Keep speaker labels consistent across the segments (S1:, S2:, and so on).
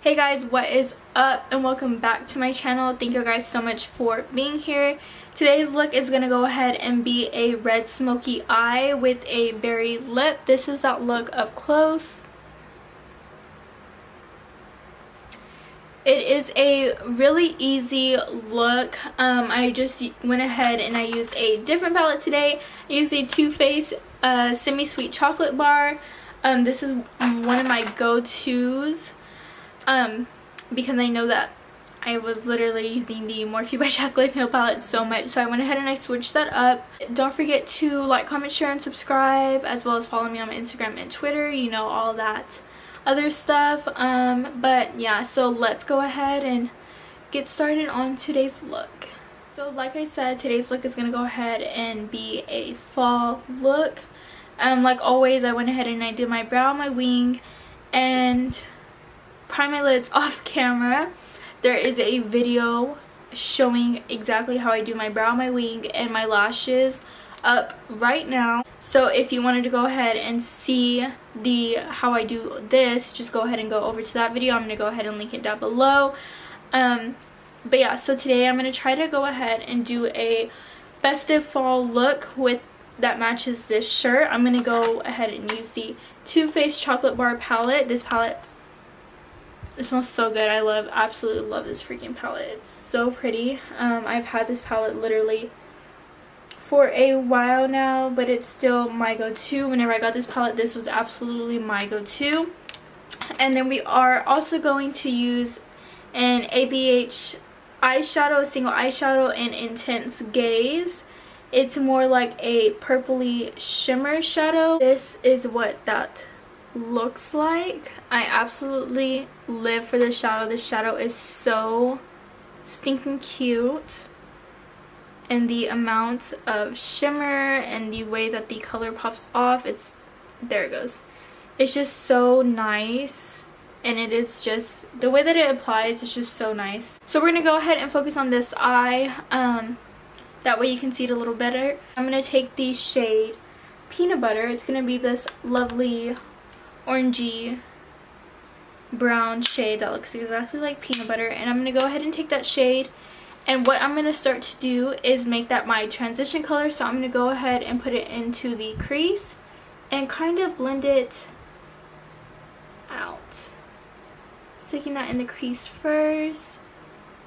S1: Hey guys, what is up and welcome back to my channel. Thank you guys so much for being here. Today's look is going to go ahead and be a red smoky eye with a berry lip. This is that look up close. It is a really easy look. I just went ahead and I used a different palette today. I used the Too Faced Semi-Sweet Chocolate Bar. This is one of my go-tos. Because I know that I was literally using the Morphe by Chocolate nail palette so much, so I went ahead and I switched that up. Don't forget to like, comment, share, and subscribe, as well as follow me on my Instagram and Twitter, you know, all that other stuff. But yeah, so let's go ahead and get started on today's look. So like I said, today's look is going to go ahead and be a fall look. Like always, I went ahead and I did my brow, my wing, and prime my lids off camera. There is a video showing exactly how I do my brow, my wing, and my lashes up right now. So if you wanted to go ahead and see how I do this, just go ahead and go over to that video. I'm going to go ahead and link it down below. But yeah, so today I'm going to try to go ahead and do a festive fall look with that matches this shirt. I'm going to go ahead and use the Too Faced Chocolate Bar palette. This palette, it smells so good. I absolutely love this freaking palette. It's so pretty. I've had this palette literally for a while now, but it's still my go-to. Whenever I got this palette, this was absolutely my go-to. And then we are also going to use an ABH eyeshadow, single eyeshadow in Intense Gaze. It's more like a purpley shimmer shadow. This is what that looks like. I absolutely live for this shadow. This shadow is so stinking cute, and the amount of shimmer and the way that the color pops off, there it goes. It's just so nice, and it is just the way that it applies is just so nice. So we're gonna go ahead and focus on this eye, that way you can see it a little better. I'm gonna take the shade Peanut Butter. It's gonna be this lovely orangey brown shade that looks exactly like peanut butter, and I'm going to go ahead and take that shade, and what I'm going to start to do is make that my transition color. So I'm going to go ahead and put it into the crease and kind of blend it out, sticking that in the crease first,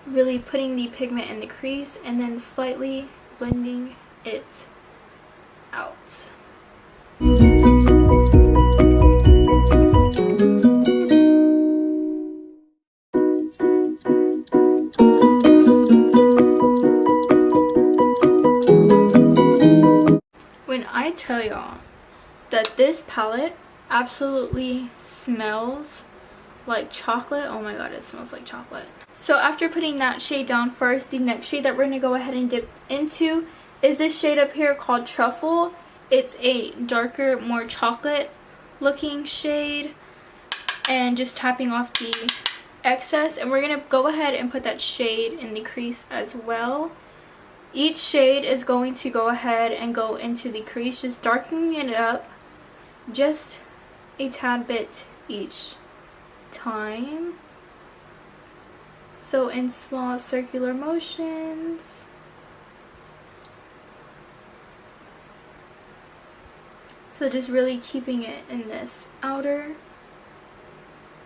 S1: really putting the pigment in the crease, and then slightly blending it out. I tell y'all that this palette absolutely smells like chocolate. Oh my god, it smells like chocolate. So after putting that shade down first, the next shade that we're going to go ahead and dip into is this shade up here called Truffle. It's a darker, more chocolate looking shade, and just tapping off the excess, and we're going to go ahead and put that shade in the crease as well. Each shade is going to go ahead and go into the crease, just darkening it up just a tad bit each time. So in small circular motions. So just really keeping it in this outer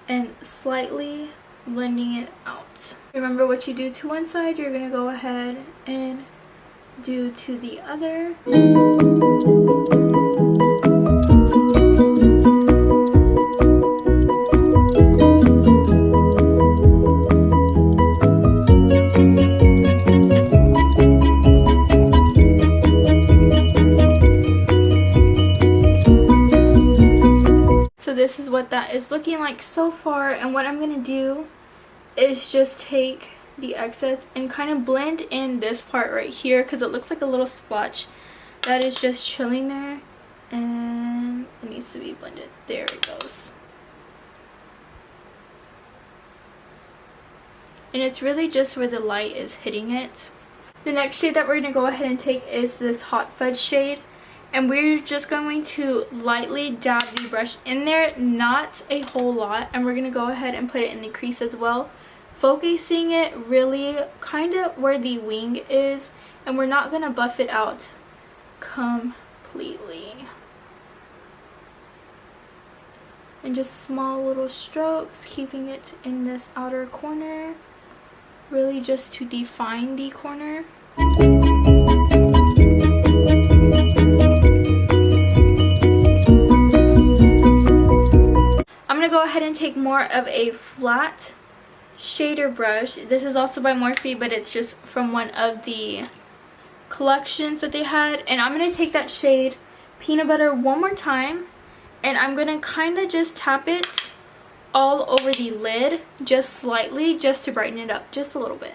S1: and slightly blending it out. Remember, what you do to one side, you're going to go ahead and do to the other. So this is what that is looking like so far, and what I'm going to do is just take the excess and kind of blend in this part right here, because it looks like a little splotch that is just chilling there, and it needs to be blended. There it goes. And it's really just where the light is hitting it. The next shade that we're going to go ahead and take is this Hot Fudge shade, And we're just going to lightly dab the brush in there, not a whole lot, and we're going to go ahead and put it in the crease as well, focusing it really kind of where the wing is, and we're not going to buff it out completely. And just small little strokes, keeping it in this outer corner, really just to define the corner. I'm going to go ahead and take more of a flat shader brush. This is also by Morphe, but it's just from one of the collections that they had. And I'm going to take that shade Peanut Butter one more time, and I'm going to kind of just tap it all over the lid, just slightly, just to brighten it up just a little bit.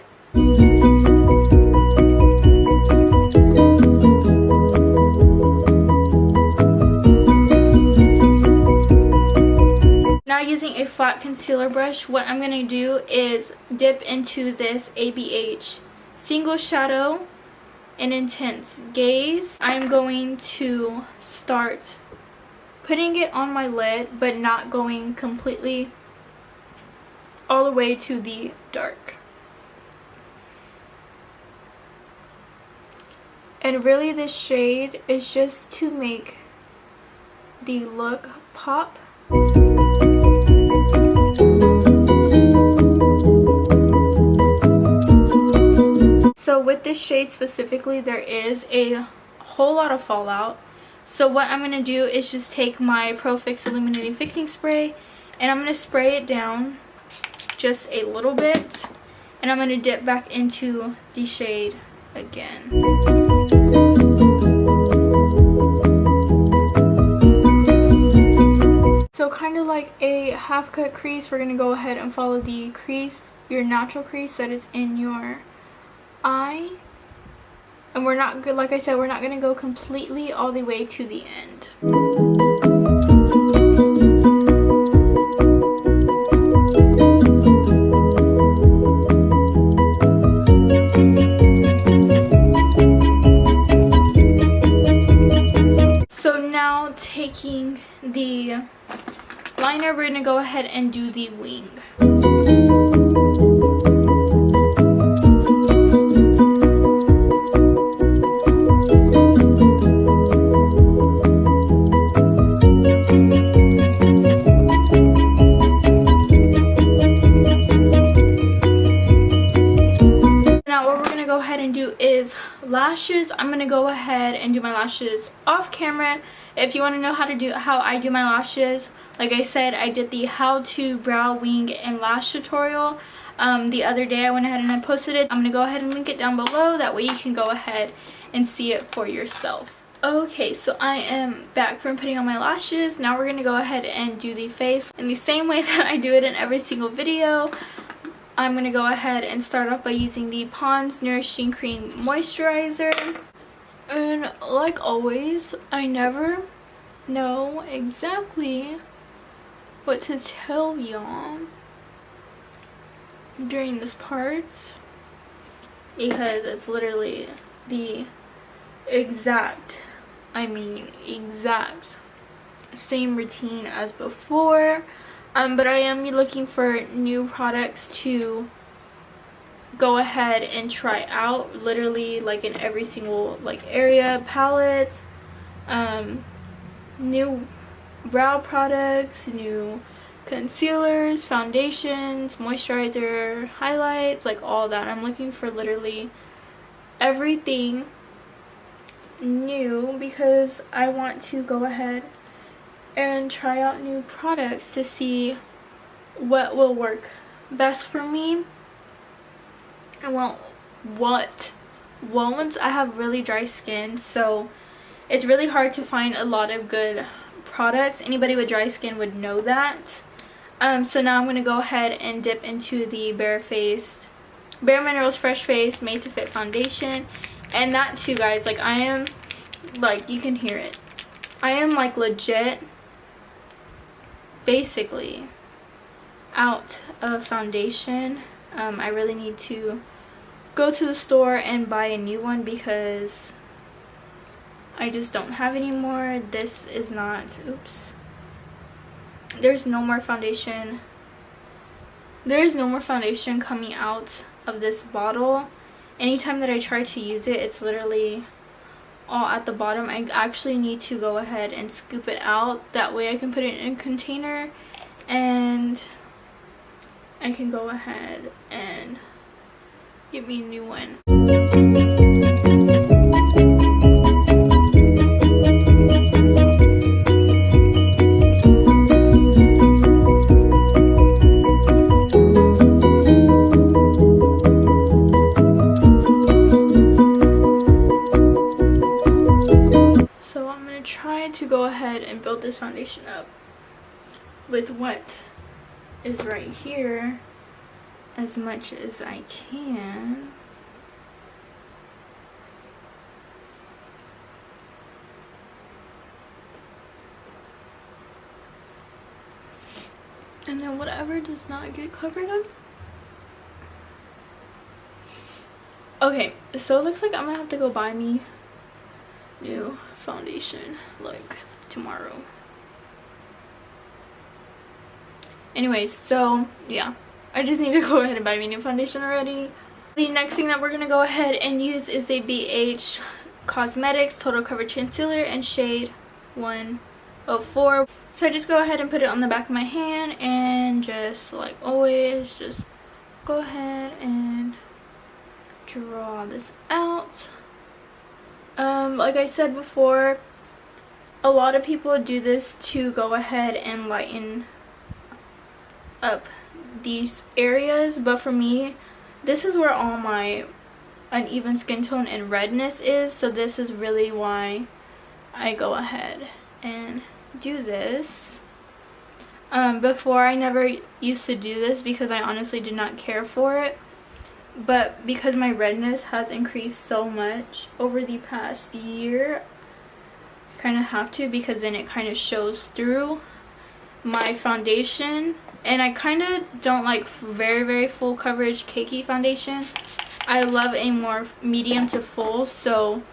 S1: Now using a flat concealer brush, what I'm going to do is dip into this ABH Single Shadow in Intense Gaze. I'm going to start putting it on my lid, but not going completely all the way to the dark. And really this shade is just to make the look pop. So with this shade specifically, there is a whole lot of fallout. So what I'm going to do is just take my Pro Fix Illuminating Fixing Spray, and I'm going to spray it down just a little bit, and I'm going to dip back into the shade again. So kind of like a half cut crease, we're going to go ahead and follow the crease, your natural crease that is in your eye. And we're not good, like I said, we're not going to go completely all the way to the end. So now taking the liner, we're going to go ahead and do the wing. Lashes, I'm gonna go ahead and do my lashes off camera. If you want to know how I do my lashes, like I said, I did the how to brow wing and lash tutorial the other day. I went ahead and I posted it. I'm gonna go ahead and link it down below, that way you can go ahead and see it for yourself. Okay, so I am back from putting on my lashes. Now we're gonna go ahead and do the face in the same way that I do it in every single video. I'm going to go ahead and start off by using the Pond's Nourishing Cream Moisturizer. And like always, I never know exactly what to tell y'all during this part, because it's literally the exact same routine as before. But I am looking for new products to go ahead and try out, literally like in every single area. Palettes, new brow products, new concealers, foundations, moisturizer, highlights, like all that. I'm looking for literally everything new because I want to go ahead and try out new products to see what will work best for me. And what won't. I have really dry skin, so it's really hard to find a lot of good products. Anybody with dry skin would know that. So now I'm going to go ahead and dip into the Bare Minerals Fresh Face Made to Fit Foundation. And that too, guys, like I am, like you can hear it, I am like legit basically out of foundation. I really need to go to the store and buy a new one because I just don't have anymore. This is not, oops. There's no more foundation. There is no more foundation coming out of this bottle. Anytime that I try to use it, it's literally all at the bottom. I actually need to go ahead and scoop it out. That way I can put it in a container and I can go ahead and get me a new one. So I'm going to try to go ahead and build this foundation up with what is right here as much as I can. And then whatever does not get covered up. Okay, so it looks like I'm gonna have to go buy me new foundation like tomorrow. Anyways, so yeah, I just need to go ahead and buy me new foundation already. The next thing that we're gonna go ahead and use is a BH Cosmetics Total Coverage Concealer in shade 104. So I just go ahead and put it on the back of my hand and just like always just go ahead and draw this out. Like I said before, a lot of people do this to go ahead and lighten up these areas, but for me, this is where all my uneven skin tone and redness is, so this is really why I go ahead and do this. Before, I never used to do this because I honestly did not care for it, but because my redness has increased so much over the past year, I kind of have to, because then it kind of shows through my foundation. And I kind of don't like very full coverage cakey foundation. I love a more medium to full, so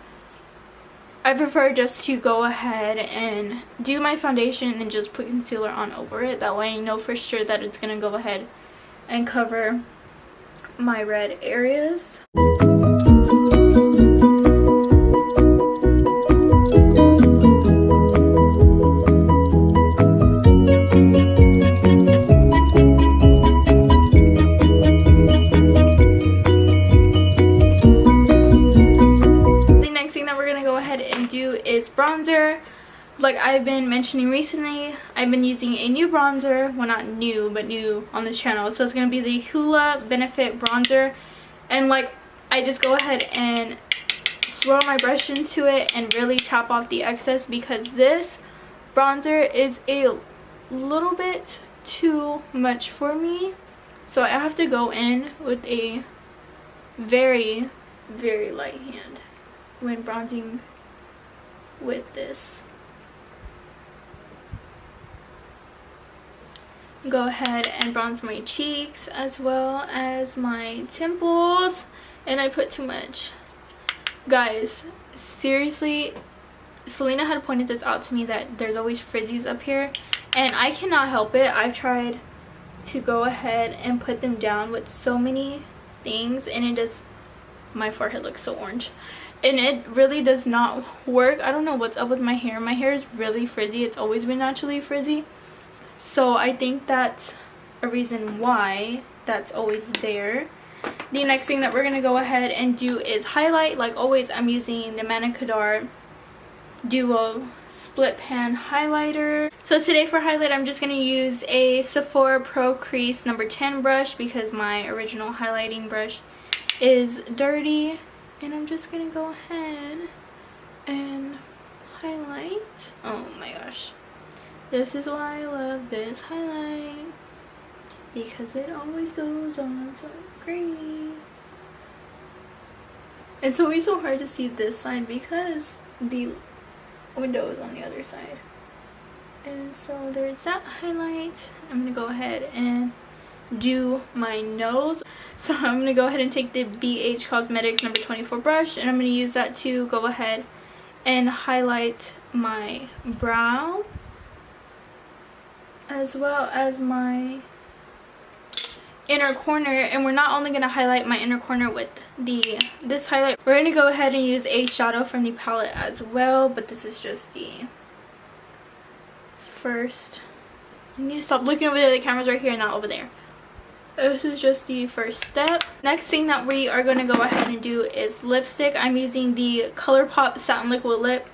S1: I prefer just to go ahead and do my foundation and then just put concealer on over it. That way I know for sure that it's going to go ahead and cover my red areas. Bronzer. Like I've been mentioning recently, I've been using a new bronzer. Well, not new, but new on this channel. So it's going to be the Hoola Benefit Bronzer. And like, I just go ahead and swirl my brush into it and really tap off the excess, because this bronzer is a little bit too much for me. So I have to go in with a very light hand when bronzing with this. Go ahead and bronze my cheeks as well as my temples, and I put too much. Guys, seriously, Selena had pointed this out to me that there's always frizzies up here, and I cannot help it. I've tried to go ahead and put them down with so many things, and it just, my forehead looks so orange. And it really does not work. I don't know what's up with my hair. My hair is really frizzy. It's always been naturally frizzy. So I think that's a reason why that's always there. The next thing that we're going to go ahead and do is highlight. Like always, I'm using the Mannakadar Duo Split Pan Highlighter. So today for highlight, I'm just going to use a Sephora Pro Crease number 10 brush because my original highlighting brush is dirty. And I'm just going to go ahead and highlight. Oh my gosh. This is why I love this highlight, because it always goes on so great. It's always so hard to see this side because the window is on the other side. And so there's that highlight. I'm going to go ahead and do my nose. So I'm going to go ahead and take the BH Cosmetics number 24 brush, and I'm going to use that to go ahead and highlight my brow as well as my inner corner. And we're not only going to highlight my inner corner with this highlight, we're going to go ahead and use a shadow from the palette as well, but this is just the first. I need to stop looking over there. The camera's right here, not over there. This is just the first step. Next thing that we are going to go ahead and do is lipstick. I'm using the Colourpop Satin Liquid Lip.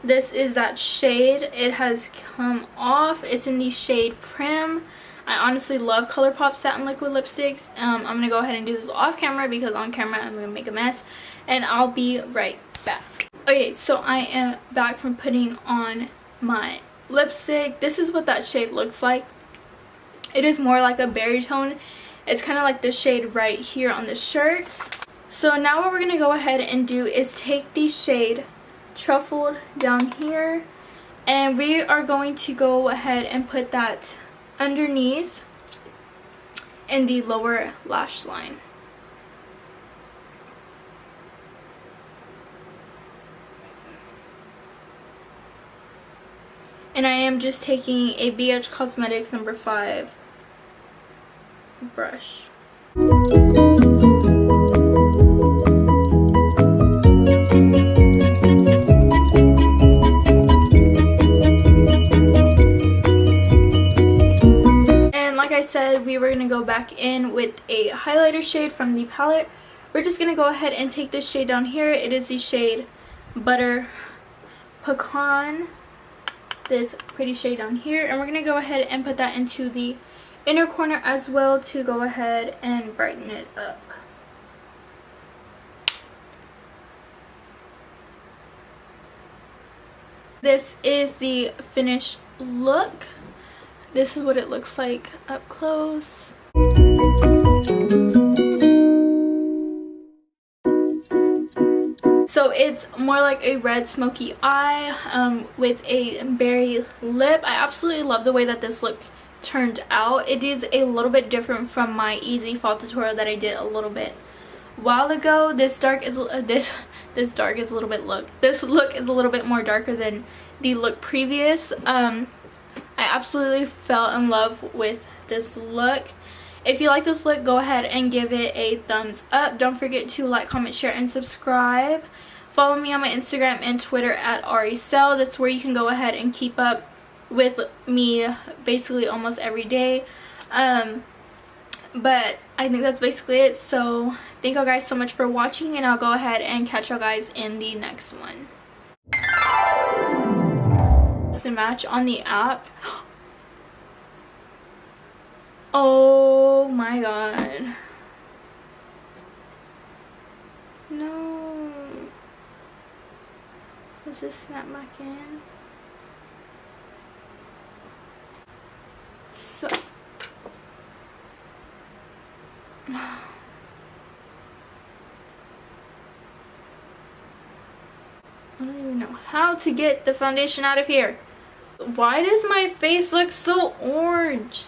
S1: This is that shade. It has come off. It's in the shade Prim. I honestly love Colourpop Satin Liquid Lipsticks. I'm going to go ahead and do this off camera because on camera I'm going to make a mess. And I'll be right back. Okay, so I am back from putting on my lipstick. This is what that shade looks like. It is more like a berry tone. It's kind of like the shade right here on the shirt. So now what we're going to go ahead and do is take the shade Truffled down here, and we are going to go ahead and put that underneath in the lower lash line. And I am just taking a BH Cosmetics number 5 brush. Said we were going to go back in with a highlighter shade from the palette. We're just going to go ahead and take this shade down here. It is the shade Butter Pecan, this pretty shade down here, and we're going to go ahead and put that into the inner corner as well to go ahead and brighten it up. This is the finished look. This is what it looks like up close. So it's more like a red smoky eye with a berry lip. I absolutely love the way that this look turned out. It is a little bit different from my easy fall tutorial that I did a little bit while ago. This look is a little bit more darker than the look previous. I absolutely fell in love with this look. If you like this look, go ahead and give it a thumbs up. Don't forget to like, comment, share, and subscribe. Follow me on my Instagram and Twitter at Ariel Celeste. That's where you can go ahead and keep up with me basically almost every day. But I think that's basically it. So thank you guys so much for watching, and I'll go ahead and catch you guys in the next one. To match on the app. Oh my god. No. Does this snap back in? So I don't even know how to get the foundation out of here. Why does my face look so orange?